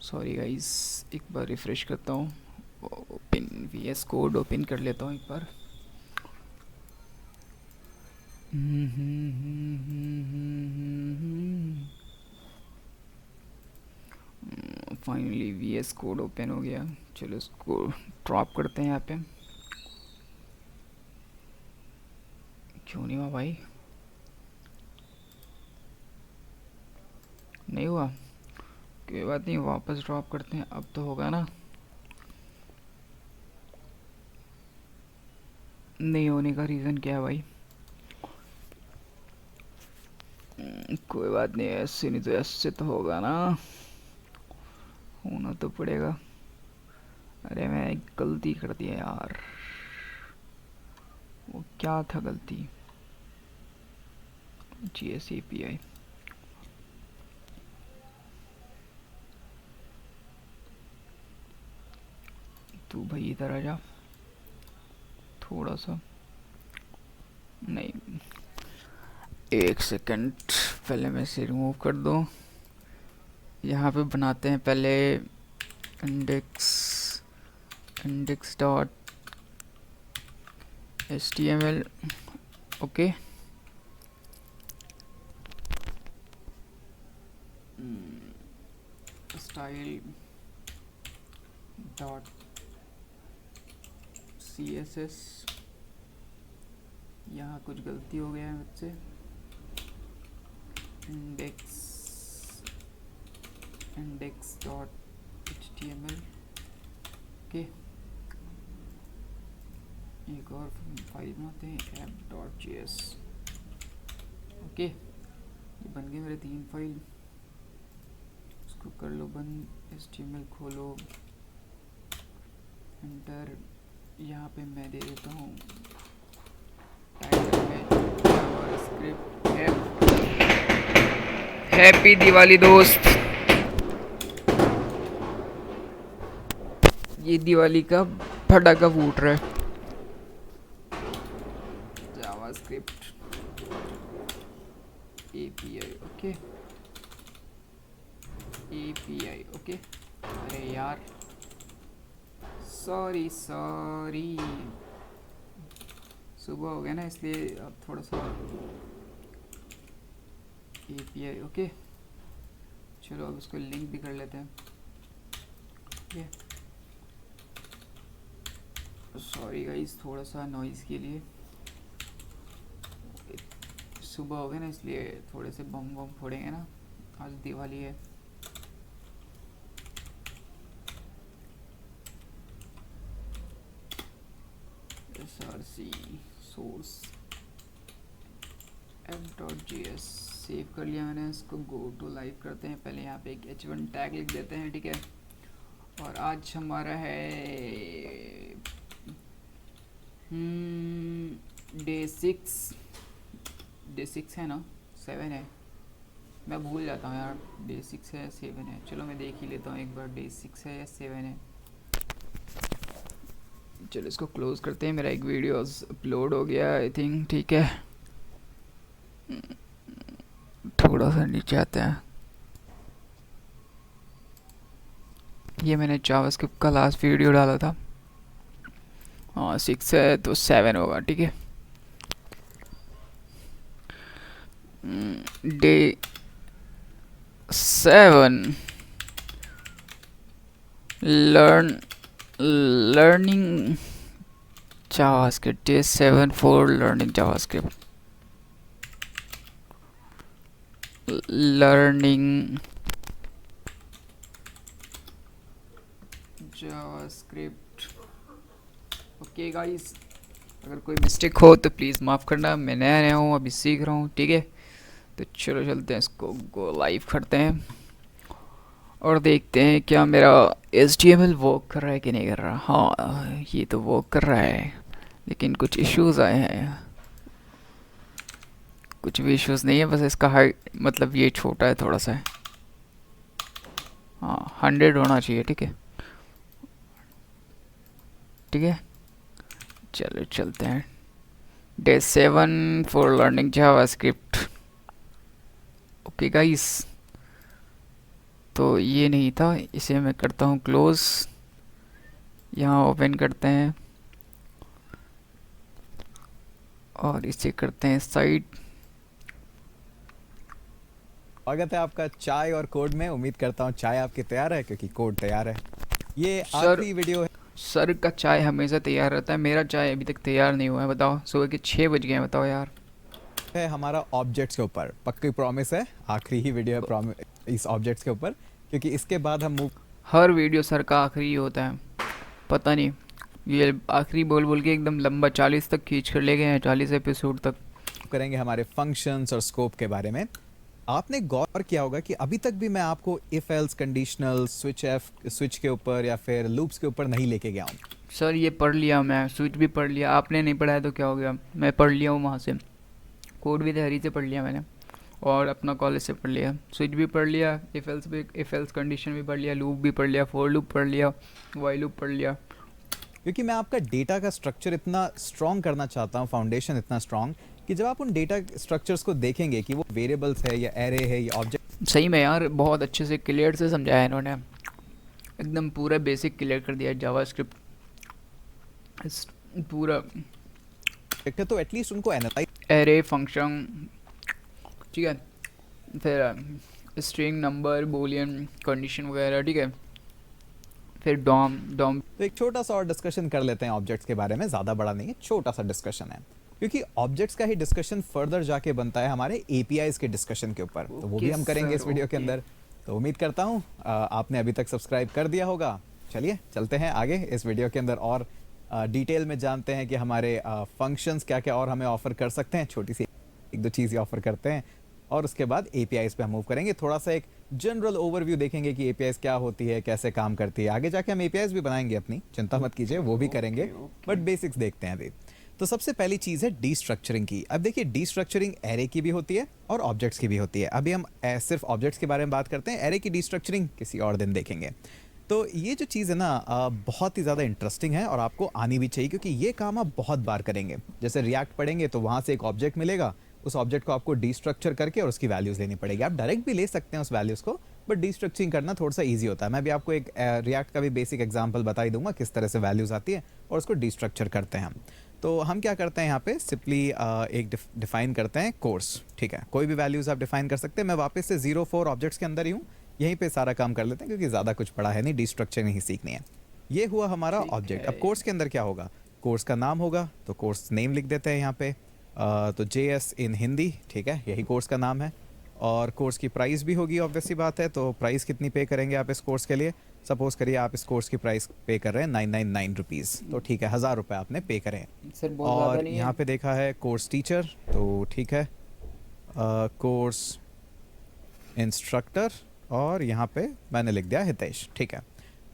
Sorry guys, एक बार refresh करता हूँ। ओपन VS कोड ओपन कर लेता हूँ एक बार। फाइनली VS कोड ओपन हो गया। चलो इसको ड्रॉप करते हैं यहाँ पे। क्यों नहीं हुआ भाई? नहीं हुआ, कोई बात नहीं, वापस ड्रॉप करते हैं, अब तो होगा ना। नहीं होने का रीज़न क्या है भाई? कोई बात नहीं, ऐसे नहीं तो ऐसे तो होगा ना, होना तो पड़ेगा। अरे मैं एक गलती कर दिया यार। वो क्या था गलती? GS API। तू भाई इधर आ जा थोड़ा सा। नहीं, एक सेकंड, पहले मैं इसे रिमूव कर दूँ। यहाँ पे बनाते हैं पहले index index dot HTML। Okay, style dot CSS। यहाँ कुछ गलती हो गया है मुझसे। Index dot HTML। ओके, एक और फाइल बनाते हैं app.js। ओके, ये बन गए मेरे 3 फाइल। इसको कर लो बंद, HTML खोलो, एंटर। यहाँ पे मैं दे देता हूँ टाइटल में जावास्क्रिप्ट हैप्पी दिवाली दोस्त। ये दिवाली का फटाका फूट रहा है। JavaScript API। Okay, API। Okay, अरे यार सॉरी सॉरी, सुबह हो गया ना इसलिए अब थोड़ा सा। API। ओके, चलो अब इसको लिंक भी कर लेते हैं। ओके, सॉरी गाइस थोड़ा सा नॉइज़ के लिए। सुबह हो गया ना इसलिए थोड़े से बम बम फोड़ेंगे ना, आज दिवाली है। src सोर्स app.js सेव कर लिया मैंने। इसको गो टू लाइव करते हैं। पहले यहाँ पे एक H1 टैग लिख देते हैं, ठीक है। और आज हमारा है डे 6 है ना, 7 है, मैं भूल जाता हूँ यार, डे 6 है 7 है। चलो मैं देख ही लेता हूँ एक बार, डे 6 है या 7 है। चलो इसको क्लोज करते हैं। मेरा एक वीडियो अपलोड हो गया आई थिंक, ठीक है। थोड़ा सा नीचे आते हैं। ये मैंने जावास्क्रिप्ट का लास्ट वीडियो डाला था। हाँ 6 है तो 7 होगा, ठीक है। Day 7 learning JavaScript। Day 7 for learning JavaScript। Learning JavaScript। Okay guys, अगर कोई मिस्टेक हो तो प्लीज़ माफ़ करना, मैं नया नया हूँ, अभी सीख रहा हूँ, ठीक है। तो चलो चलते हैं, इसको गो लाइव करते हैं और देखते हैं क्या मेरा HTML वर्क कर रहा है कि नहीं कर रहा। हाँ ये तो वर्क कर रहा है, लेकिन कुछ इश्यूज आए हैं। कुछ भी इश्यूज नहीं है, बस इसका हाइट मतलब ये छोटा है थोड़ा सा है। हाँ 100 होना चाहिए, ठीक है ठीक है। चलो चलते हैं। Day 7 for learning JavaScript। Okay guys, तो ये नहीं था, इसे मैं करता हूँ क्लोज। यहाँ ओपन करते हैं और इसे करते हैं साइड। स्वागत है आपका चाय और कोड में। उम्मीद करता हूँ चाय आपकी तैयार है क्योंकि कोड तैयार है। ये सर, आखिरी वीडियो सर का चाय हमेशा तैयार रहता है, मेरा चाय अभी तक तैयार नहीं हुआ है। बताओ, सुबह के 6 बज गए हैं, बताओ यार। है हमारा ऑब्जेक्ट्स के ऊपर। पक्की प्रॉमिस है, आखिरी ही वीडियो है इस ऑब्जेक्ट्स के ऊपर, क्योंकि इसके बाद हम मूव हर वीडियो सर का आखिरी ही होता है, पता नहीं। ये आखिरी बोल बोल के एकदम लंबा 40 तक खींच कर ले गए हैं, 40 एपिसोड तक। करेंगे हमारे फंक्शंस और स्कोप के बारे में। आपने गौर किया होगा कि अभी तक भी मैं आपको इफ एल्स कंडीशनल स्विच के ऊपर या फिर लूप्स के ऊपर नहीं लेके गया हूँ। सर ये पढ़ लिया, मैं स्विच भी पढ़ लिया, आपने नहीं पढ़ा है तो क्या हो गया, मैं पढ़ लिया हूँ वहाँ से। कोड भी तहरी से पढ़ लिया मैंने, और अपना कॉलेज से पढ़ लिया। स्विच भी पढ़ लिया, इफ एल्स कंडीशन भी पढ़ लिया, लूप भी पढ़ लिया, फोर लूप पढ़ लिया, वाई लूप पढ़ लिया। क्योंकि मैं आपका डेटा का स्ट्रक्चर इतना स्ट्रॉन्ग करना चाहता हूँ, फाउंडेशन इतना स्ट्रॉन्ग कि जब आप उन डेटा स्ट्रक्चर्स को देखेंगे कि वो वेरिएबल्स है या एरे है या ऑब्जेक्ट। सही में यार, बहुत अच्छे से क्लियर से समझाया इन्होंने, एकदम पूरा बेसिक क्लियर कर दिया जावास्क्रिप्ट पूरा। है तो एटलीस्ट उनको एनालाइज एरे फंक्शन, ठीक है, फिर स्ट्रिंग, नंबर, बूलियन, कंडीशन वगैरह, ठीक है, फिर डॉम डॉम। तो एक छोटा सा और डिस्कशन कर लेते हैं ऑब्जेक्ट्स के बारे में। ज़्यादा बड़ा नहीं है, छोटा सा डिस्कशन है, क्योंकि ऑब्जेक्ट्स का ही डिस्कशन फर्दर जाके बनता है हमारे एपीआईज के डिस्कशन के ऊपर। तो वो भी हम करेंगे इस वीडियो के अंदर। तो उम्मीद करता हूँ आपने अभी तक सब्सक्राइब कर दिया होगा। चलिए चलते हैं आगे इस वीडियो के अंदर और डिटेल में जानते हैं कि हमारे फंक्शंस क्या क्या और हमें ऑफर कर सकते हैं। छोटी सी एक दो चीज़ें ऑफर करते हैं और उसके बाद एपीआईज पे हम मूव करेंगे। थोड़ा सा एक जनरल ओवरव्यू देखेंगे कि एपीआईज क्या होती है, कैसे काम करती है। आगे जाके हम एपीआईज भी बनाएंगे अपनी, चिंता मत कीजिए, वो भी करेंगे, बट बेसिक्स देखते हैं अभी। तो सबसे पहली चीज़ है डीस्ट्रक्चरिंग की। अब देखिए, डीस्ट्रक्चरिंग एरे की भी होती है और ऑब्जेक्ट्स की भी होती है। अभी हम सिर्फ ऑब्जेक्ट्स के बारे में बात करते हैं, एरे की डीस्ट्रक्चरिंग किसी और दिन देखेंगे। तो ये जो चीज़ है ना, बहुत ही ज़्यादा इंटरेस्टिंग है और आपको आनी भी चाहिए, क्योंकि ये काम आप बहुत बार करेंगे। जैसे रिएक्ट पढ़ेंगे तो वहाँ से एक ऑब्जेक्ट मिलेगा, उस ऑब्जेक्ट को आपको डीस्ट्रक्चर करके और उसकी वैल्यूज़ लेनी पड़ेगी। आप डायरेक्ट भी ले सकते हैं उस वैल्यूज़ को, बट डीस्ट्रक्चरिंग करना थोड़ा सा ईजी होता है। मैं भी आपको एक रिएक्ट का भी बेसिक एग्जाम्पल बता ही दूंगा, किस तरह से वैल्यूज़ आती है और उसको डीस्ट्रक्चर करते हैं हम। तो हम क्या करते हैं यहाँ पे, सिंपली एक डिफाइन करते हैं कोर्स। ठीक है, कोई भी वैल्यूज़ आप डिफाइन कर सकते हैं। मैं वापस से 0 4 ऑब्जेक्ट्स के अंदर ही हूँ, यहीं पे सारा काम कर लेते हैं क्योंकि ज़्यादा कुछ पड़ा है नहीं, डीस्ट्रक्चरिंग ही सीखनी है। ये हुआ हमारा ऑब्जेक्ट। अब कोर्स के अंदर क्या होगा, कोर्स का नाम होगा, तो कोर्स नेम लिख देते हैं यहाँ पे। तो JS इन हिंदी, ठीक है, यही कोर्स का नाम है। और कोर्स की प्राइस भी होगी, ऑब्वियस सी बात है। तो प्राइस कितनी पे करेंगे आप इस कोर्स के लिए। सपोज करिए आप इस कोर्स की प्राइस पे कर रहे हैं 999 रुपीज़, तो ठीक है, 1000 रुपये आपने पे करें। सर बहुत ज़्यादा और नहीं यहाँ है। पे देखा है कोर्स टीचर, तो ठीक है, कोर्स इंस्ट्रक्टर, और यहाँ पे मैंने लिख दिया हितेश। ठीक है,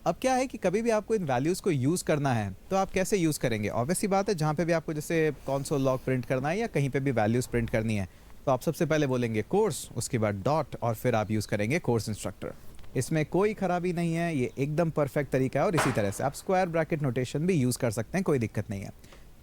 अब क्या है कि कभी भी आपको इन वैल्यूज़ को यूज़ करना है तो आप कैसे यूज़ करेंगे। ऑब्वियसली बात है, जहाँ पे भी आपको जैसे कॉन्सोल लॉग प्रिंट करना है या कहीं पे भी वैल्यूज़ प्रिंट करनी है, तो आप सबसे पहले बोलेंगे कोर्स, उसके बाद डॉट, और फिर आप यूज़ करेंगे कोर्स इंस्ट्रक्टर। इसमें कोई ख़राबी नहीं है, ये एकदम परफेक्ट तरीका है। और इसी तरह से आप स्क्वायर ब्रैकेट नोटेशन भी यूज़ कर सकते हैं, कोई दिक्कत नहीं है।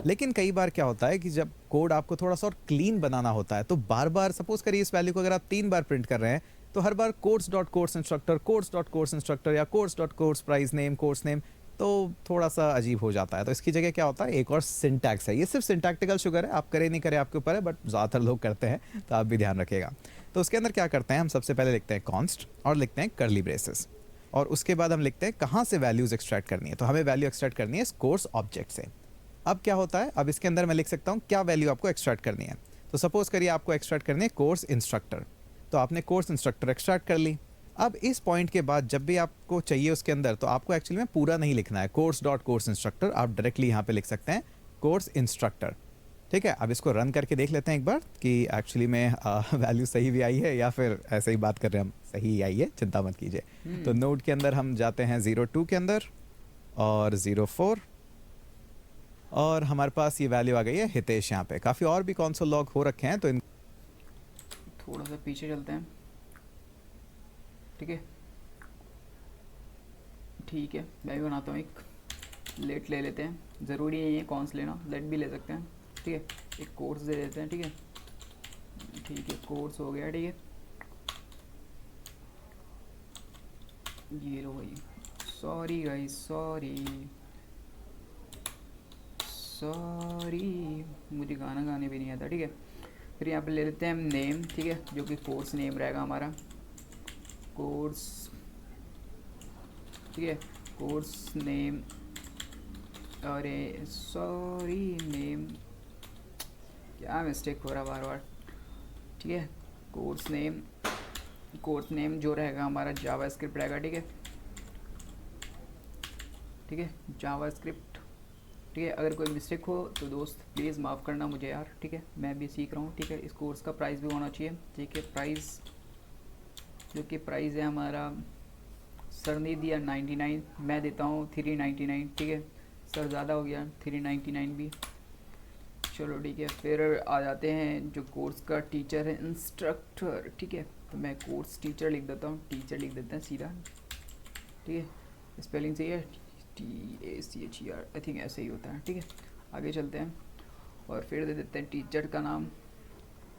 लेकिन कई बार क्या होता है कि जब कोड आपको थोड़ा सा और क्लीन बनाना होता है, तो बार बार सपोज करिए इस वैल्यू को अगर आप 3 बार प्रिंट कर रहे हैं, तो हर बार course dot course instructor, course dot course instructor या course dot course price name, course name, तो थोड़ा सा अजीब हो जाता है। तो इसकी जगह क्या होता है, एक और सिंटैक्स है। ये सिर्फ सिंटैक्टिकल शुगर है, आप करें नहीं करें आपके ऊपर है, बट ज़्यादातर लोग करते हैं, तो आप भी ध्यान रखिएगा। तो उसके अंदर क्या करते हैं, हम सबसे पहले लिखते हैं कॉन्स्ट और लिखते हैं कर्ली ब्रेसेस, और उसके बाद हम लिखते हैं कहाँ से वैल्यूज़ एक्सट्रैक्ट करनी है। तो हमें वैल्यू एक्सट्रैक्ट करनी है इस कोर्स ऑब्जेक्ट से। अब क्या होता है, अब इसके अंदर मैं लिख सकता हूँ क्या वैल्यू आपको एक्सट्रैक्ट करनी है। तो सपोज करिए आपको एक्सट्रैक्ट करनी है कोर्स इंस्ट्रक्टर, तो आपने कोर्स इंस्ट्रक्टर एक्सट्रैक्ट कर ली। अब इस पॉइंट के बाद जब भी आपको चाहिए उसके अंदर, तो आपको एक्चुअली में पूरा नहीं लिखना है कोर्स डॉट कोर्स इंस्ट्रक्टर, आप डायरेक्टली यहाँ पे लिख सकते हैं कोर्स इंस्ट्रक्टर। ठीक है, अब इसको रन करके देख लेते हैं एक बार कि एक्चुअली में वैल्यू सही भी आई है या फिर ऐसे ही बात कर रहे हैं हम, सही ही आई है, चिंता मत कीजिए। तो नोड के अंदर हम जाते हैं 02 के अंदर और 04, और हमारे पास ये वैल्यू आ गई है हितेश। यहाँ पे काफ़ी और भी कॉन्सोल लॉग हो रखे हैं, तो इन थोड़ा सा पीछे चलते हैं, ठीक है, ठीक है, मैं भी बनाता हूँ एक लेट ले लेते हैं, ज़रूरी नहीं है कौन सा लेना, लेट भी ले सकते हैं, ठीक है। एक कोर्स दे देते हैं, ठीक है, ठीक है, कोर्स हो गया, ठीक है। ये लो भाई, सॉरी गाइस, सॉरी सॉरी, मुझे गाना गाने भी नहीं आता, ठीक है। फिर यहाँ पे ले लेते हैं हम नेम, ठीक है, जो कि कोर्स नेम रहेगा हमारा, कोर्स, ठीक है, कोर्स नेम। अरे सॉरी, नेम, क्या मिस्टेक हो रहा बार बार, ठीक है। कोर्स नेम, कोर्स नेम जो रहेगा हमारा जावास्क्रिप्ट रहेगा, ठीक है, ठीक है, जावास्क्रिप्ट, ठीक है। अगर कोई मिस्टेक हो तो दोस्त प्लीज़ माफ़ करना मुझे यार, ठीक है, मैं भी सीख रहा हूँ, ठीक है। इस कोर्स का प्राइस भी होना चाहिए, ठीक है। प्राइस, जो कि प्राइस है हमारा, सर ने दिया 99, मैं देता हूँ 399, ठीक है। सर ज़्यादा हो गया, 399 भी, चलो ठीक है। फिर आ जाते हैं जो कोर्स का टीचर है, इंस्ट्रक्टर, ठीक है। तो मैं कोर्स टीचर लिख देता हूँ, टीचर लिख देते हैं सीधा, ठीक है। स्पेलिंग सही है, TACHER, आई थिंक ऐसे ही होता है, ठीक है। आगे चलते हैं और फिर दे देते हैं टीचर का नाम,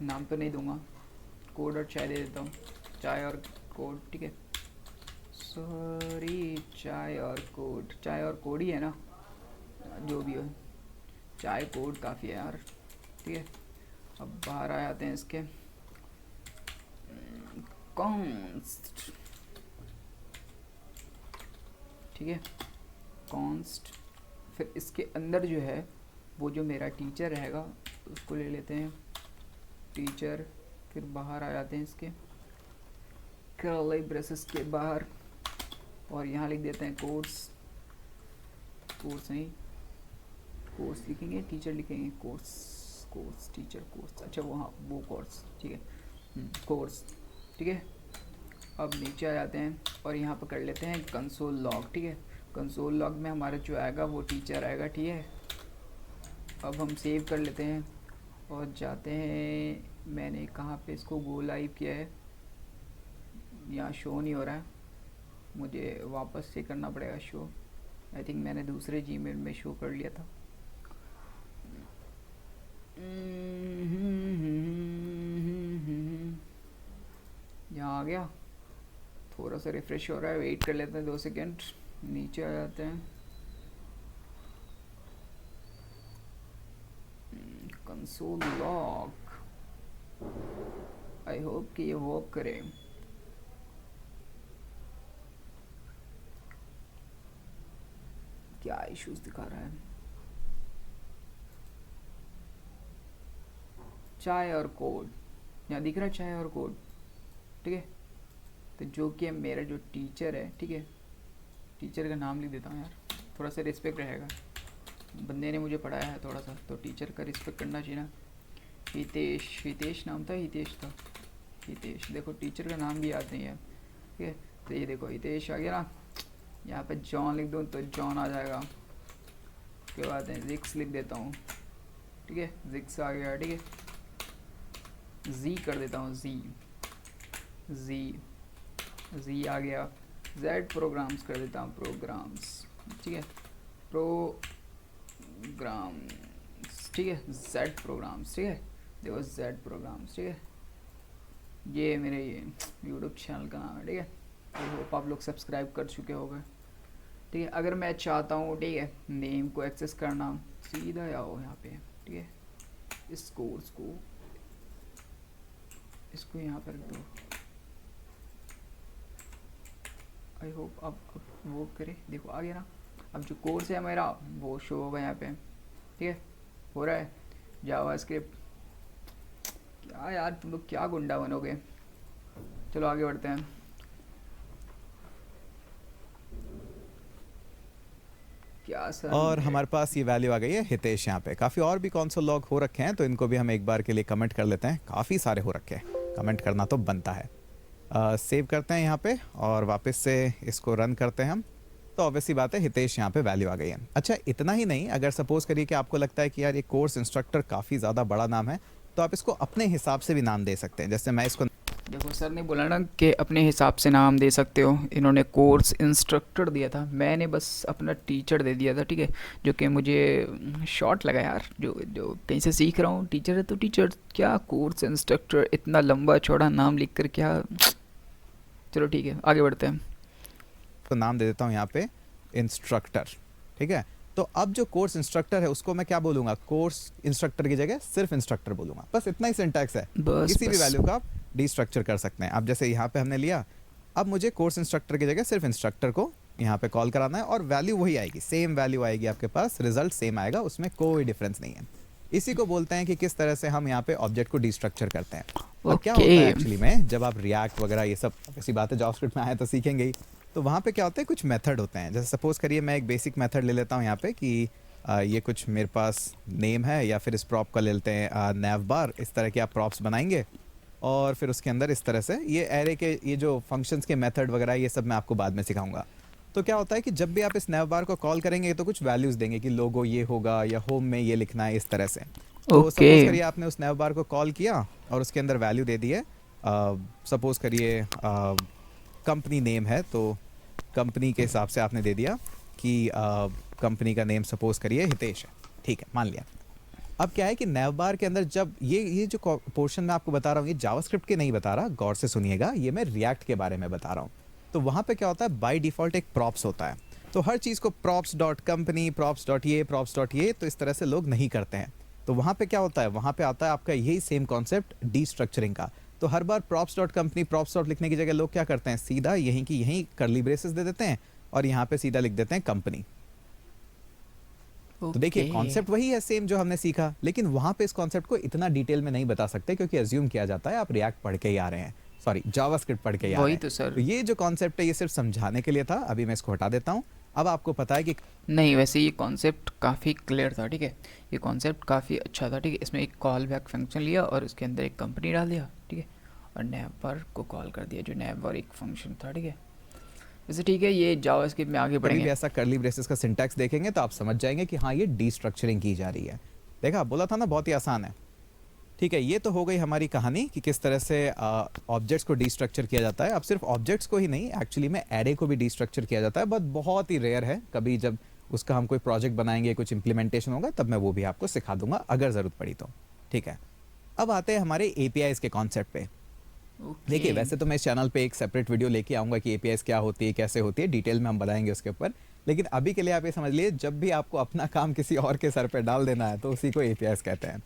नाम तो नहीं दूंगा, कोड और चाय दे देता हूँ, चाय और कोड, ठीक है। सॉरी, चाय और कोड, चाय और कोड ही है ना, जो भी हो, चाय कोड काफ़ी है यार, ठीक है। अब बाहर आ जाते हैं इसके, कॉन्स्ट, ठीक है, कॉन्स्ट। फिर इसके अंदर जो है वो जो मेरा टीचर रहेगा उसको ले लेते हैं, टीचर। फिर बाहर आ जाते हैं इसके कर्ली ब्रेसेस के बाहर, और यहाँ लिख देते हैं कोर्स, कोर्स नहीं, कोर्स लिखेंगे, टीचर लिखेंगे, कोर्स, कोर्स टीचर कोर्स, अच्छा वो, हाँ वो कोर्स, ठीक है, कोर्स, ठीक है। अब नीचे आ जाते हैं और यहाँ पर कर लेते हैं कंसोल लॉग, ठीक है। कंसोल लॉग में हमारा जो आएगा वो टीचर आएगा, ठीक है। अब हम सेव कर लेते हैं और जाते हैं, मैंने कहाँ पे इसको गो लाइव किया है, यहाँ शो नहीं हो रहा है, मुझे वापस से करना पड़ेगा शो, आई थिंक मैंने दूसरे जीमेल में शो कर लिया था। यहाँ आ गया, थोड़ा सा रिफ्रेश हो रहा है, वेट कर लेते हैं 2 सेकेंड, नीचे आ जाते हैं, कंसोल लॉग, आई होप कि ये वर्क करे। क्या इश्यूज दिखा रहा है, चाय और कोड, यहाँ दिख रहा है चाय और कोड, ठीक है। तो जो कि मेरा जो टीचर है, ठीक है, टीचर का नाम लिख देता हूँ यार, थोड़ा सा रिस्पेक्ट रहेगा, बंदे ने मुझे पढ़ाया है थोड़ा सा, तो टीचर का रिस्पेक्ट करना चाहिए ना। हितेश, हितेश नाम था, हितेश था, हितेश। देखो टीचर का नाम भी याद नहीं है, ठीक है। तो ये देखो हितेश आ गया ना, यहाँ पे जॉन लिख दूँ तो जॉन आ जाएगा, उसके बाद जिक्स लिख देता हूँ, ठीक है, जिक्स आ गया, ठीक है। जी कर देता हूँ, जी, जी, जी आ गया। जेड प्रोग्राम्स कर देता हूँ, प्रोग्राम्स, ठीक है, प्रोग्राम्स, ठीक है, जेड प्रोग्राम्स, ठीक है। देखो जेड प्रोग्राम्स, ठीक है, ये मेरे यूट्यूब चैनल का नाम है, ठीक है। आई होप आप लोग सब्सक्राइब कर चुके होंगे, ठीक है। अगर मैं चाहता हूँ, ठीक है, नेम को एक्सेस करना, सीधा आओ यहाँ पे, ठीक है, इस कोर्स को, इसको यहाँ पर रख दो, आई होप अब वो करे, देखो आ गया ना। अब जो कोर्स है मेरा वो शो होगा यहाँ पे, ठीक है, हो रहा है। जावास्क्रिप्ट, क्या यार तुम लोग क्या गुंडा बनोगे, चलो आगे बढ़ते हैं। क्या सर, और हमारे पास ये वैल्यू आ गई है हितेश यहाँ पे। काफ़ी और भी कंसोल लॉग हो रखे हैं, तो इनको भी हम एक बार के लिए कमेंट कर लेते हैं। काफ़ी सारे हो रखे हैं, कमेंट करना तो बनता है। सेव करते हैं यहाँ पे और वापस से इसको रन करते हैं हम, तो ऑब्वियसली बात है हितेश यहाँ पे वैल्यू आ गई है। अच्छा इतना ही नहीं, अगर सपोज करिए कि आपको लगता है कि यार ये कोर्स इंस्ट्रक्टर काफ़ी ज़्यादा बड़ा नाम है, तो आप इसको अपने हिसाब से भी नाम दे सकते हैं। जैसे मैं इसको, देखो सर ने बोला ना कि अपने हिसाब से नाम दे सकते हो, इन्होंने कोर्स इंस्ट्रक्टर दिया था, मैंने बस अपना टीचर दे दिया था, ठीक है, जो कि मुझे शॉर्ट लगा यार, जो जो कहीं से सीख रहा हूँ, टीचर है तो टीचर, क्या कोर्स इंस्ट्रक्टर, इतना लंबा चौड़ा नाम लिख कर क्या। चलो ठीक है, आगे बढ़ते हैं। को नाम दे देता हूँ यहाँ पे इंस्ट्रक्टर, ठीक है। तो अब जो कोर्स इंस्ट्रक्टर है उसको मैं क्या बोलूँगा, कोर्स इंस्ट्रक्टर की जगह सिर्फ इंस्ट्रक्टर बोलूँगा। बस इतना ही सिंटैक्स है, बस किसी भी बस। वैल्यू का आप डिस्ट्रक्चर कर सकते हैं। अब जैसे यहाँ पे हमने लिया, अब मुझे कोर्स इंस्ट्रक्टर की जगह सिर्फ इंस्ट्रक्टर को यहाँ पे कॉल कराना है और वैल्यू वही आएगी, सेम वैल्यू आएगी आपके पास, रिजल्ट सेम आएगा, उसमें कोई डिफरेंस नहीं है। इसी को बोलते हैं कि किस तरह से हम यहाँ पे ऑब्जेक्ट को डिस्ट्रक्चर करते हैं। अब क्या होता है ओके एक्चुअली में, जब आप रिएक्ट वगैरह ये सब ऐसी बातें जावास्क्रिप्ट में आए तो सीखेंगे ही, तो वहाँ पे क्या होता है, कुछ मेथड होते हैं। जैसे सपोज करिए मैं एक बेसिक मेथड ले लेता हूँ यहाँ पे कि ये कुछ मेरे पास नेम है, या फिर इस प्रॉप का ले लेते हैं नैव बार। इस तरह के आप प्रॉप्स बनाएंगे और फिर उसके अंदर इस तरह से ये एरे के ये जो फंक्शंस के मेथड वगैरह ये सब मैं आपको बाद में सिखाऊंगा। तो क्या होता है कि जब भी आप इस नैव बार को कॉल करेंगे तो कुछ वैल्यूज़ देंगे कि लोगो ये होगा या होम में ये लिखना है, इस तरह से। तो ओके सपोज करिए आपने उस नैव बार को कॉल किया और उसके अंदर वैल्यू दे दी है, सपोज करिए कंपनी नेम है, तो कंपनी के हिसाब से आपने दे दिया कि कंपनी का नेम सपोज करिए हितेश है, ठीक है, मान लिया। अब क्या है कि नैव बार के अंदर जब ये जो पोर्शन मैं आपको बता रहा हूँ ये जावास्क्रिप्ट के नहीं बता रहा, गौर से सुनिएगा, ये मैं रिएक्ट के बारे में बता रहा हूँ। तो वहाँ पे क्या होता है, बाय डिफ़ॉल्ट एक प्रॉप्स होता है। तो हर चीज़ को props dot company, props dot ये, तो इस तरह से लोग नहीं करते हैं। तो वहाँ पे क्या होता है, वहाँ पे आता है आपका यही सेम कॉन्सेप्ट डीस्ट्रक्चरिंग का। तो हर बार props dot company, props dot लिखने की जगह लोग क्या करते हैं, सीधा यहीं की यहीं कर्ली ब्रेसेस दे देते हैं और यहाँ पे सीधा लिख देते हैं कंपनी। तो देखिए कॉन्सेप्ट वही है सेम जो हमने सीखा, लेकिन वहाँ पे इस कॉन्सेप्ट को इतना डिटेल में नहीं बता सकते क्योंकि अज्यूम किया जाता है आप रिएक्ट पढ़ के ही आ रहे हैं, सॉरी जावास्क्रिप्ट पढ़ के ही आ रहे वही हैं। तो सर। तो ये जो कॉन्सेप्ट है ये सिर्फ समझाने के लिए था, अभी मैं इसको हटा देता हूँ। अब आपको पता है कि नहीं, वैसे ये कॉन्सेप्ट काफ़ी क्लियर था, ठीक है, ये कॉन्सेप्ट काफ़ी अच्छा था, ठीक है। इसमें एक कॉल बैक फंक्शन लिया और उसके अंदर एक कंपनी डाल दिया, ठीक है, और नैवर को कॉल कर दिया, जो नैवर एक फंक्शन था, ठीक है। वैसे ठीक है, ये जावास्क्रिप्ट में आगे कभी भी बढ़ेंगे। ऐसा कर्ली ब्रेसेस का सिंटैक्स देखेंगे तो आप समझ जाएंगे कि हाँ ये डीस्ट्रक्चरिंग की जा रही है। देखा, बोला था ना बहुत ही आसान है। ठीक है, ये तो हो गई हमारी कहानी कि किस तरह से ऑब्जेक्ट्स को डीस्ट्रक्चर किया जाता है। अब सिर्फ ऑब्जेक्ट्स को ही नहीं, एक्चुअली में एरे को भी डीस्ट्रक्चर किया जाता है, बट बहुत ही रेयर है। कभी जब उसका हम कोई प्रोजेक्ट बनाएंगे, कुछ इंप्लीमेंटेशन होगा, तब मैं वो भी आपको सिखा दूंगा अगर ज़रूरत पड़ी तो। ठीक है, अब आते हैं हमारे एपीआईज के कॉन्सेप्ट पे। देखिए, वैसे तो मैं इस चैनल पे एक सेपरेट वीडियो लेके आऊँगा कि एपीआईज क्या होती है, कैसे होती है, डिटेल में हम बताएंगे उसके ऊपर। लेकिन अभी के लिए आप ये समझ लिए, जब भी आपको अपना काम किसी और के सर पे डाल देना है तो उसी को एपीआईज कहते हैं।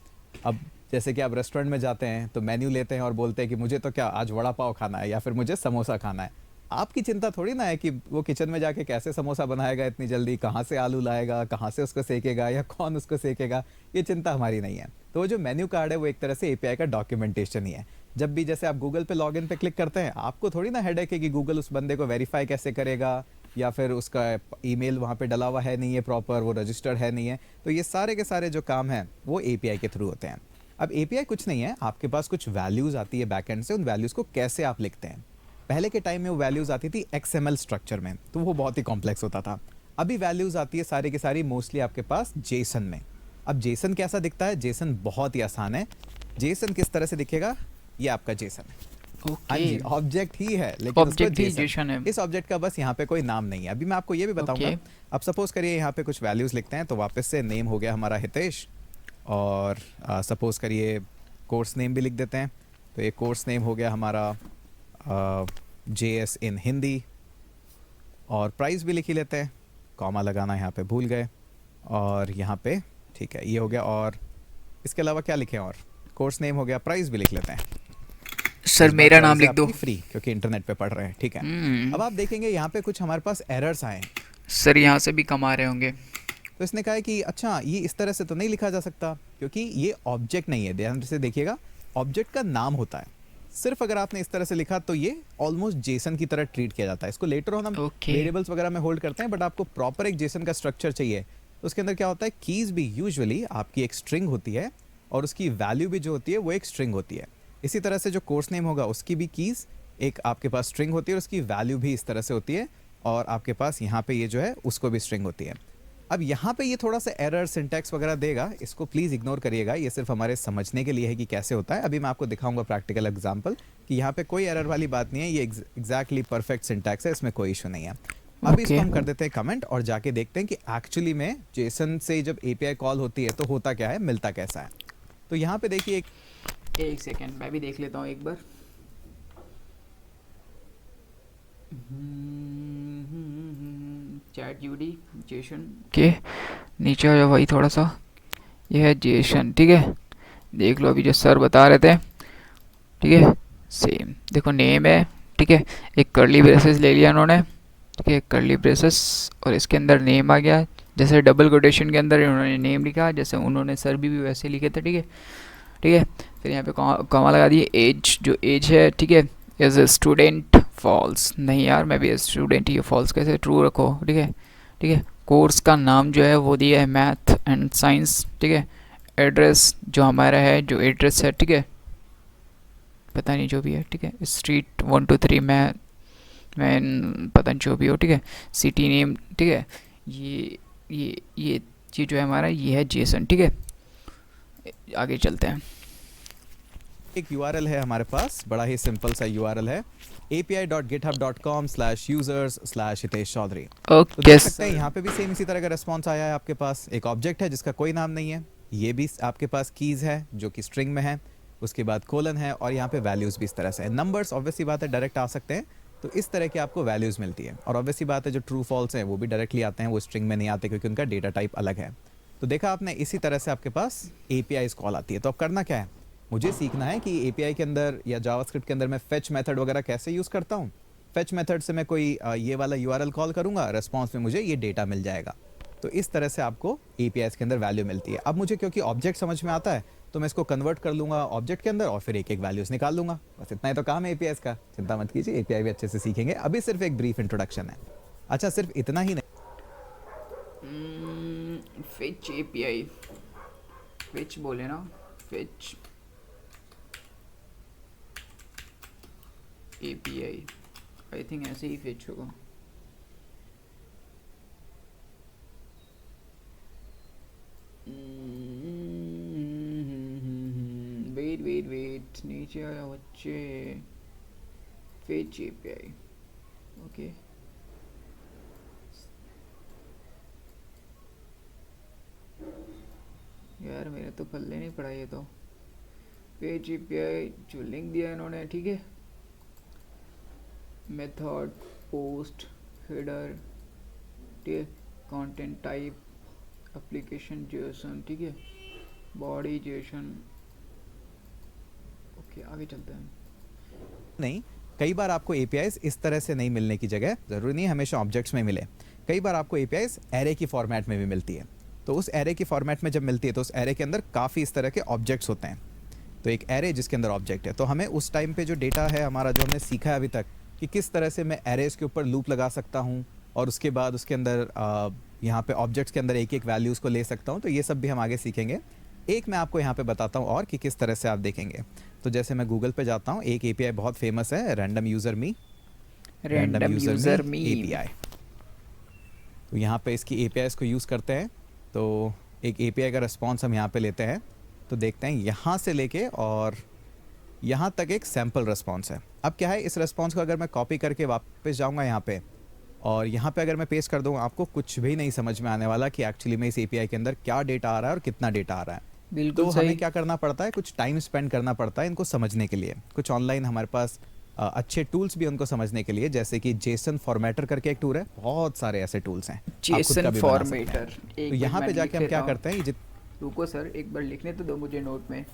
अब जैसे कि आप रेस्टोरेंट में जाते हैं तो मेन्यू लेते हैं और बोलते हैं कि मुझे तो क्या आज वड़ा पाव खाना है या फिर मुझे समोसा खाना है। आपकी चिंता थोड़ी ना है कि वो किचन में जाके कैसे समोसा बनाएगा इतनी जल्दी, कहाँ से आलू लाएगा, कहाँ से उसको सेकेगा या कौन उसको सेकेगा, ये चिंता हमारी नहीं है। तो वो जो मेन्यू कार्ड है वो एक तरह से एपीआई का डॉक्यूमेंटेशन ही है। जब भी जैसे आप गूगल पे लॉगिन पे क्लिक करते हैं, आपको थोड़ी ना हेडेक है कि गूगल उस बंदे को वेरीफाई कैसे करेगा या फिर उसका ईमेल वहाँ पे डला हुआ है नहीं है प्रॉपर, वो रजिस्टर्ड है नहीं है। तो ये सारे के सारे जो काम हैं वो एपीआई के थ्रू होते हैं। अब एपीआई कुछ नहीं है, आपके पास कुछ वैल्यूज़ आती है बैकएंड से, उन वैल्यूज़ को कैसे आप लिखते हैं। पहले के टाइम में वो वैल्यूज़ आती थी एक्सएमएल स्ट्रक्चर में, तो वो बहुत ही कॉम्प्लेक्स होता था। अभी वैल्यूज़ आती है सारी की सारी मोस्टली आपके पास जेसन में। अब जेसन कैसा दिखता है, जेसन बहुत ही आसान है। जेसन किस तरह से दिखेगा, ये आपका जेसन है। हाँ जी, ओके, ऑब्जेक्ट ही है लेकिन उसको ऑब्जेक्ट ही जेसन। जेसन है। इस ऑब्जेक्ट का बस यहाँ पे कोई नाम नहीं है। अभी मैं आपको ये भी बताऊंगा। ओके। अब सपोज करिए यहाँ पे कुछ वैल्यूज़ लिखते हैं, तो वापस से नेम हो गया हमारा हितेश, और सपोज करिए कोर्स नेम भी लिख देते हैं, तो ये कोर्स नेम हो गया हमारा JS इन हिंदी, और प्राइस भी लिख ही लेते हैं, कॉमा लगाना यहाँ पे भूल गए, और यहाँ पे ठीक है ये हो गया। और इसके अलावा क्या लिखें, और कोर्स नेम हो गया, प्राइस भी लिख लेते हैं। सर मेरा नाम लिख दो। फ्री, क्योंकि इंटरनेट पे पढ़ रहे हैं। ठीक है, अब आप देखेंगे यहाँ पे कुछ हमारे पास एरर्स आए। सर यहाँ से भी कमा रहे होंगे। तो इसने कहा है कि अच्छा ये इस तरह से तो नहीं लिखा जा सकता क्योंकि ये ऑब्जेक्ट नहीं है। ध्यान से देखिएगा, ऑब्जेक्ट का नाम होता है। सिर्फ अगर आपने इस तरह से लिखा तो ये ऑलमोस्ट जेसन की तरह ट्रीट किया जाता है। इसको लेटर ऑन हम वेरिएबल्स वगैरह में होल्ड करते हैं, बट आपको प्रॉपर एक जेसन का स्ट्रक्चर चाहिए। तो उसके अंदर क्या होता है, कीज भी यूजुअली आपकी एक स्ट्रिंग होती है और उसकी वैल्यू भी जो होती है वो एक स्ट्रिंग होती है। इसी तरह से जो कोर्स नेम होगा उसकी भी कीज एक आपके पास स्ट्रिंग होती है और उसकी वैल्यू भी इस तरह से होती है, और आपके पास यहाँ पे ये जो है उसको भी स्ट्रिंग होती है। अब यहाँ पे ये थोड़ा सा एरर सिंटैक्स वगैरह देगा, इसको प्लीज़ इग्नोर करिएगा, ये सिर्फ हमारे समझने के लिए है कि कैसे होता है। अभी मैं आपको दिखाऊंगा प्रैक्टिकल एग्जांपल कि यहाँ पे कोई एरर वाली बात नहीं है, ये एग्जैक्टली परफेक्ट सिंटैक्स है, इसमें कोई इशू नहीं है। अब इसको हम कर देते हैं कमेंट और जाके देखते हैं कि एक्चुअली में जेसन से जब एपीआई कॉल होती है तो होता क्या है, मिलता कैसा है। तो यहाँ पे देखिए एक सेकेंड, मैं भी देख लेता हूँ एक बार। चैट जीपीटी जेसन के नीचे आ जाओ भाई थोड़ा सा, ये है जेसन, ठीक है। देख लो अभी जो सर बता रहे थे, ठीक है, सेम देखो नेम है, ठीक है। एक कर्ली ब्रेसेस ले लिया उन्होंने, ठीक है, कर्ली ब्रेसेस, और इसके अंदर नेम आ गया, जैसे डबल कोटेशन के अंदर इन्होंने नेम लिखा, जैसे उन्होंने सर भी वैसे लिखे थे, ठीक है, ठीक है। फिर यहाँ पे कॉमा लगा दिए, एज, जो एज है, ठीक है, एज ए स्टूडेंट फॉल्स, नहीं यार मैं भी स्टूडेंट ही, फॉल्स कैसे, ट्रू रखो, ठीक है, ठीक है। कोर्स का नाम जो है वो दिया है मैथ एंड साइंस, ठीक है। एड्रेस जो हमारा है, जो एड्रेस है, ठीक है, पता नहीं जो भी है, ठीक है, स्ट्रीट 123 मैं पता नहीं जो भी हो, ठीक है। सिटी नेम, ठीक है, ये चीज़ जो है हमारा, ये है जेसन, ठीक है। आगे चलते हैं। एक यूआरएल है हमारे पास, बड़ा ही सिंपल सा यूआरएल है, api.github.com/users/hitesh chaudhary। तो ओके देख सकते हैं यहाँ पे भी सेम इसी तरह का रिस्पॉन्स आया है। आपके पास एक ऑब्जेक्ट है जिसका कोई नाम नहीं है, ये भी आपके पास कीज है जो कि स्ट्रिंग में है, उसके बाद कोलन है, और यहाँ पे वैल्यूज भी इस तरह से है। नंबर्स ऑब्वियसली बात है डायरेक्ट आ सकते हैं, तो इस तरह की आपको वैल्यूज मिलती है। और ऑब्वियसली बात है जो ट्रू फॉल्स हैं वो भी डायरेक्टली आते हैं, वो स्ट्रिंग में नहीं आते क्योंकि उनका डेटा टाइप अलग है। तो देखा आपने, इसी तरह से आपके पास एपीआई कॉल आती है। तो अब करना क्या है, मुझे सीखना है कि एपीआई के अंदर या जावास्क्रिप्ट के अंदर मैं फेच मेथड वगैरह कैसे यूज़ करता हूँ। फेच मेथड से मैं कोई ये वाला यूआरएल कॉल करूँगा, रेस्पॉन्स में मुझे ये डेटा मिल जाएगा। तो इस तरह से आपको एपीआई के अंदर वैल्यू मिलती है। अब मुझे क्योंकि ऑब्जेक्ट समझ में आता है, तो मैं इसको कन्वर्ट कर लूँगा ऑब्जेक्ट के अंदर और फिर एक एक वैल्यूज़ निकाल लूँगा। बस इतना ही तो काम है एपीआई का, चिंता मत कीजिए, एपीआई भी अच्छे से सीखेंगे। अभी सिर्फ एक ब्रीफ इंट्रोडक्शन है। अच्छा, सिर्फ इतना ही नहीं, फेच एपीआई, फेच बोले ना, फेच एपीआई, आई थिंक ऐसे ही फेच होगा। वेट वेट वेट, नीचे आया बच्चे, फेच एपीआई, ओके। यार मेरे तो पल्ले नहीं पड़ा ये तो। पेज एपीआई जो लिंक दिया इन्होंने, ठीक है, मेथड, पोस्ट, हेडर, ठीक है, कंटेंट टाइप, एप्लीकेशन जेसन, ठीक है, बॉडी जेसन। ओके आगे चलते हैं। नहीं, कई बार आपको एपीआईज इस तरह से नहीं मिलने की जगह, ज़रूरी नहीं हमेशा ऑब्जेक्ट्स में मिले, कई बार आपको एपीआईज एरे की फॉर्मेट में भी मिलती है। तो उस एरे की फॉर्मेट में जब मिलती है तो उस एरे के अंदर काफ़ी इस तरह के ऑब्जेक्ट्स होते हैं। तो एक एरे जिसके अंदर ऑब्जेक्ट है, तो हमें उस टाइम पे जो डेटा है हमारा, जो हमने सीखा है अभी तक कि किस तरह से मैं एरेज के ऊपर लूप लगा सकता हूँ और उसके बाद उसके अंदर यहाँ पे ऑब्जेक्ट्स के अंदर एक एक वैल्यूज़ को ले सकता हूँ, तो ये सब भी हम आगे सीखेंगे। एक मैं आपको यहाँ पे बताता हूँ और कि किस तरह से आप देखेंगे। तो जैसे मैं गूगल पे जाता हूँ, एक एपीआई बहुत फेमस है, रैंडम यूज़र मी, रैंडम यूज़र मी एपीआई। तो यहाँ पे इसकी एपीआईज को यूज़ करते हैं। तो एक एपीआई का रिस्पॉन्स हम यहाँ पे लेते हैं, तो देखते हैं यहाँ से लेके और यहाँ तक एक सैम्पल रिस्पॉन्स है। अब क्या है, इस रिस्पॉन्स को अगर मैं कॉपी करके वापस जाऊँगा यहाँ पे और यहाँ पे अगर मैं पेस्ट कर दूँ, आपको कुछ भी नहीं समझ में आने वाला कि एक्चुअली में इस एपीआई के अंदर क्या डेटा आ रहा है और कितना डेटा आ रहा है। बिल्कुल तो सही। हमें क्या करना पड़ता है, कुछ टाइम स्पेंड करना पड़ता है इनको समझने के लिए। कुछ ऑनलाइन हमारे पास अच्छे टूल्स भी उनको समझने के लिए, जैसे कि जेसन फॉर्मेटर करके एक टूल है, बहुत सारे ऐसे टूल्स हैं, आप खुद का जेसन भी बना सकते हैं। फॉर्मेटर, तो एक यहाँ मिनट पे मैं जाके लिख हम क्या लेता हूँ। करते हैं, रुको सर, एक बार लिखने तो दो मुझे नोट में,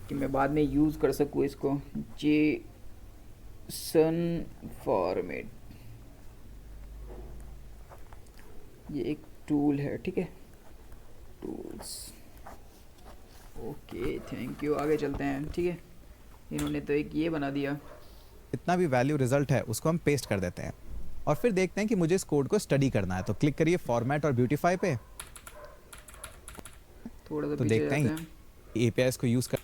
कि मैं बाद में यूज़ कर सकूँ इसको। जेसन फॉर्मेट, ये एक टूल है, ठीक है, टूल्स। ओके थैंक यू, आगे चलते हैं, ठीक है। इन्होंने तो एक ये बना दिया। जितना भी वैल्यू रिजल्ट है उसको हम पेस्ट कर देते हैं और फिर देखते हैं कि मुझे इस कोड को स्टडी करना है। तो क्लिक करिए फॉर्मेट और ब्यूटीफाई पे, थोड़ा सा तो पीछे देखते जाते हैं हैं, एपीआईज को यूज़ कर,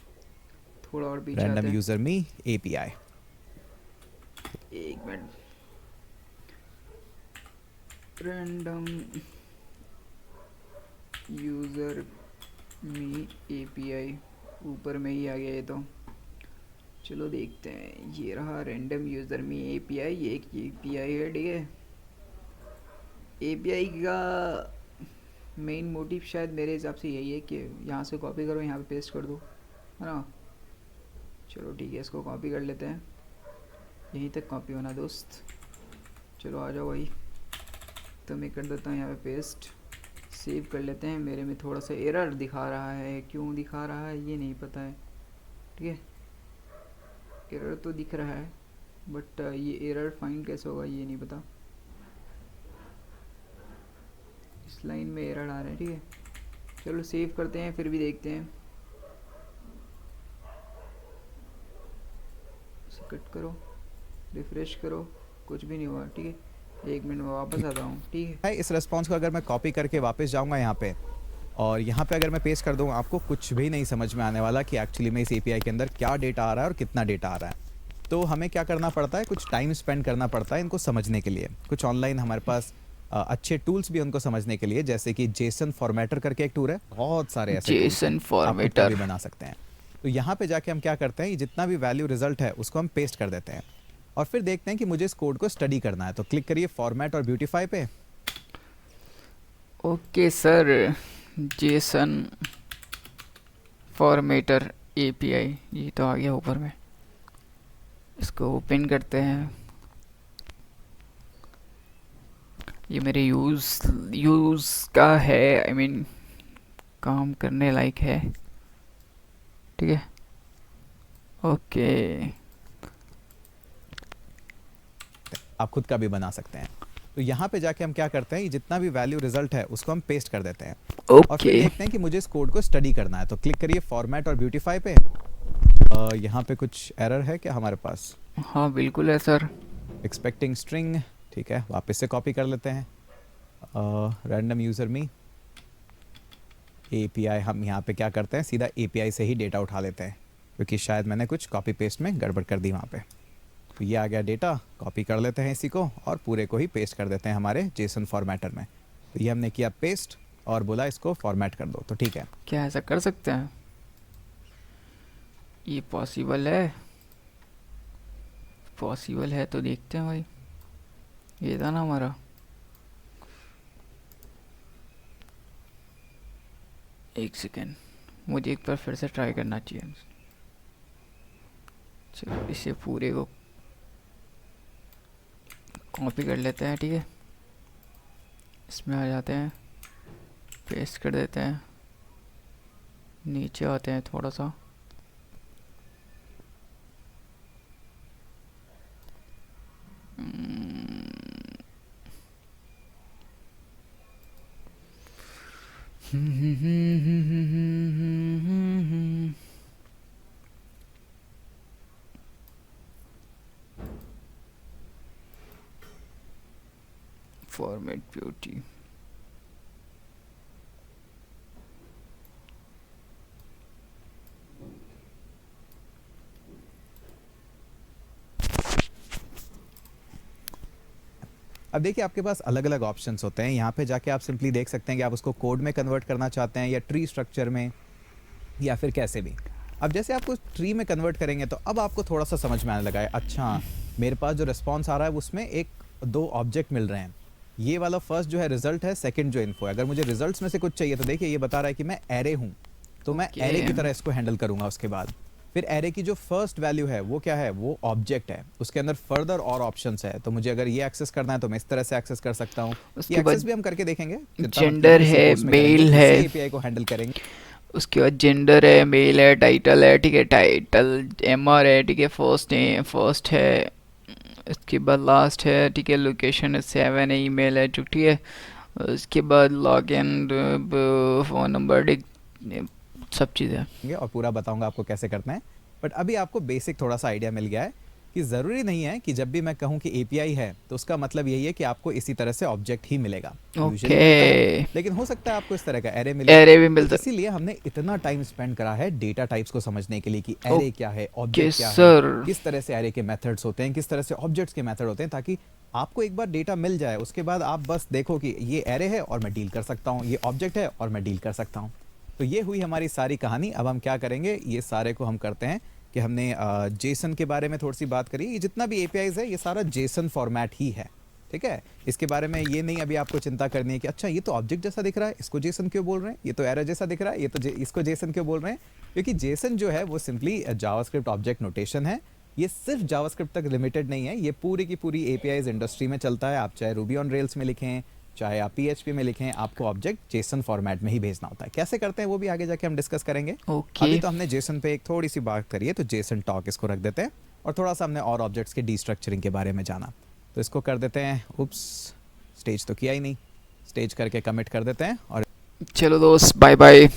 थोड़ा और पीछे आते रैंडम हैं, यूज़र मी एपीआई। एक मिनट। रैंडम यूज़र मी एपीआई, ऊपर में ही आ गया ये तो। चलो देखते हैं, ये रहा रैंडम यूज़र मी एपीआई, ये एक एपीआई है, ठीक है। एपीआई का मेन मोटिव शायद मेरे हिसाब से यही है कि यहाँ से कॉपी करो, यहाँ पे पेस्ट कर दो, है ना। चलो ठीक है, इसको कॉपी कर लेते हैं, यहीं तक कॉपी होना दोस्त। चलो आ जाओ भाई, तो मैं कर देता हूँ यहाँ पे पेस्ट, सेव कर लेते हैं। मेरे में थोड़ा सा एरर दिखा रहा है, क्यों दिखा रहा है ये नहीं पता है, ठीक है। एरर तो दिख रहा है बट ये एरर फाइंड कैसे होगा ये नहीं पता। इस लाइन में एरर आ रहा है, ठीक है। चलो सेव करते हैं, फिर भी देखते हैं। इसे कट करो, रिफ्रेश करो, कुछ भी नहीं हुआ, ठीक है। 1 मिनट में वापस आता हूँ, ठीक है। इस रिस्पॉन्स को अगर मैं कॉपी करके वापस जाऊंगा यहाँ पे और यहाँ पे अगर मैं पेस्ट कर दूँ, आपको कुछ भी नहीं समझ में आने वाला कि एक्चुअली में इस एपीआई के अंदर क्या डेटा आ रहा है और कितना डेटा आ रहा है। तो हमें क्या करना पड़ता है, कुछ टाइम स्पेंड करना पड़ता है इनको समझने के लिए। कुछ ऑनलाइन हमारे पास अच्छे टूल्स भी उनको समझने के लिए, जैसे कि जेसन फॉर्मेटर करके एक टूल है, बहुत सारे ऐसे जेसन फॉर्मेटर भी बना सकते हैं। तो यहाँ पे जाके हम क्या करते हैं, ये जितना भी वैल्यू रिजल्ट है उसको हम पेस्ट कर देते हैं और फिर देखते हैं कि मुझे इस कोड को स्टडी करना है। तो क्लिक करिए फॉर्मेट और ब्यूटीफाई पे। Okay sir, Jason formatter API, ये तो आ गया ऊपर में। इसको ओपन करते हैं। ये मेरे यूज़ का है, आई मीन काम करने लायक है, ठीक है। ओके, आप खुद का भी बना सकते हैं। तो यहाँ पे जाके हम क्या करते हैं, ये जितना भी वैल्यू रिजल्ट है उसको हम पेस्ट कर देते हैं और फिर ओके। देखते हैं कि मुझे इस कोड को स्टडी करना है। तो क्लिक करिए फॉर्मेट और ब्यूटीफाई पे। यहाँ पे कुछ एरर है क्या हमारे पास? हाँ बिल्कुल है सर। एक्सपेक्टिंग स्ट्रिंग, ठीक है, वापस से कॉपी कर लेते हैं। रैंडम यूज़र मी एपीआई, हम यहाँ पे क्या करते हैं, सीधा एपीआई से ही डेटा उठा लेते हैं, क्योंकि शायद मैंने कुछ कॉपी पेस्ट में गड़बड़ कर दी वहाँ पे। तो ये आ गया डेटा, कॉपी कर लेते हैं इसी को और पूरे को ही पेस्ट कर देते हैं हमारे जेसन फॉर्मेटर में। तो ये हमने किया पेस्ट और बोला इसको फॉर्मेट कर दो, तो ठीक है। क्या ऐसा कर सकते हैं? ये पॉसिबल है? पॉसिबल है तो देखते हैं भाई। ये था ना हमारा, एक सेकेंड, मुझे एक बार फिर से ट्राई करना चाहिए। चलो इसे पूरे को कॉपी कर लेते हैं, ठीक है। इसमें आ जाते हैं, पेस्ट कर देते हैं, नीचे आते हैं थोड़ा सा, फॉर्मेट ब्यूटी। अब देखिए आपके पास अलग अलग ऑप्शंस होते हैं। यहाँ पे जाके आप सिंपली देख सकते हैं कि आप उसको कोड में कन्वर्ट करना चाहते हैं या ट्री स्ट्रक्चर में या फिर कैसे भी। अब जैसे आपको ट्री में कन्वर्ट करेंगे तो अब आपको थोड़ा सा समझ में आने लगा है, अच्छा मेरे पास जो रिस्पॉन्स आ रहा है उसमें एक दो ऑब्जेक्ट मिल रहे हैं। ये वाला फर्स्ट जो है रिजल्ट है, सेकंड जो इन्फो है। अगर मुझे रिजल्ट्स में से कुछ चाहिए तो देखिए ये बता रहा है कि मैं एरे हूँ, तो मैं Okay. एरे की तरह इसको हैंडल करूंगा। उसके बाद फिर एरे की जो फर्स्ट वैल्यू है वो क्या है, वो ऑब्जेक्ट है, उसके अंदर फर्दर और ऑप्शंस है। तो मुझे अगर ये एक्सेस करना है तो मैं इस तरह से एक्सेस कर सकता हूँ। उसके ये बाद एक्सेस भी हम करके देखेंगे। जेंडर है, मेल है, एपीआई को हैंडल करेंगे। उसके बाद जेंडर है, मेल है, टाइटल है, ठीक है, टाइटल एमआर है, ठीक है, फर्स्ट है, उसके बाद लास्ट है, ठीक है, लोकेशन है 7 है, ईमेल है, ठीक है, उसके बाद लॉगिन, फ़ोन नंबर, ठीक, सब चीज़ें। और पूरा बताऊंगा आपको कैसे करना है। बट अभी आपको बेसिक थोड़ा सा आइडिया मिल गया है कि ज़रूरी नहीं है कि जब भी मैं कहूँ कि एपीआई है तो उसका मतलब यही है कि आपको इसी तरह से ऑब्जेक्ट ही मिलेगा। Usually मिलता है, लेकिन हो सकता है आपको इस तरह का एरे मिले। एरे भी मिलता है। इसीलिए हमने इतना टाइम स्पेंड करा है डेटा टाइप्स को समझने के लिए कि एरे क्या है, ऑब्जेक्ट क्या है, सर। किस तरह से एरे के मेथड्स होते हैं, किस तरह से ऑब्जेक्ट्स के मेथड होते हैं, ताकि आपको एक बार डेटा मिल जाए उसके बाद आप बस देखो कि ये एरे है और मैं डील कर सकता हूँ, ये ऑब्जेक्ट है और मैं डील कर सकता हूँ। तो ये हुई हमारी सारी कहानी। अब हम क्या करेंगे, ये सारे को हम करते हैं कि हमने जेसन के बारे में थोड़ी सी बात करी। ये जितना भी एपीआईज है ये सारा जेसन फॉर्मेट ही है, ठीक है। इसके बारे में ये नहीं अभी आपको चिंता करनी है कि अच्छा ये तो ऑब्जेक्ट जैसा दिख रहा है, इसको जेसन क्यों बोल रहे हैं, ये तो एरर जैसा दिख रहा है, ये तो इसको जेसन क्यों बोल रहे हैं। क्योंकि जेसन जो है वो सिंपली जावास्क्रिप्ट ऑब्जेक्ट नोटेशन है। ये सिर्फ जावास्क्रिप्ट तक लिमिटेड नहीं है, ये पूरी की पूरी एपीआईज इंडस्ट्री में चलता है। आप चाहे रूबी ऑन रेल्स में लिखें, चाहे आप PHP में लिखें, आपको ऑब्जेक्ट जेसन फॉर्मेट में ही भेजना होता है। कैसे करते हैं वो भी आगे जाके हम डिस्कस करेंगे। ओके अभी तो हमने जेसन पे एक थोड़ी सी बात करी है, तो जेसन टॉक इसको रख देते हैं और थोड़ा सा हमने और ऑब्जेक्ट्स के डीस्ट्रक्चरिंग के बारे में जाना, तो इसको कर देते हैं। उप्स, स्टेज तो किया ही नहीं, स्टेज करके कमिट कर देते हैं और चलो दोस्त, बाय बाय।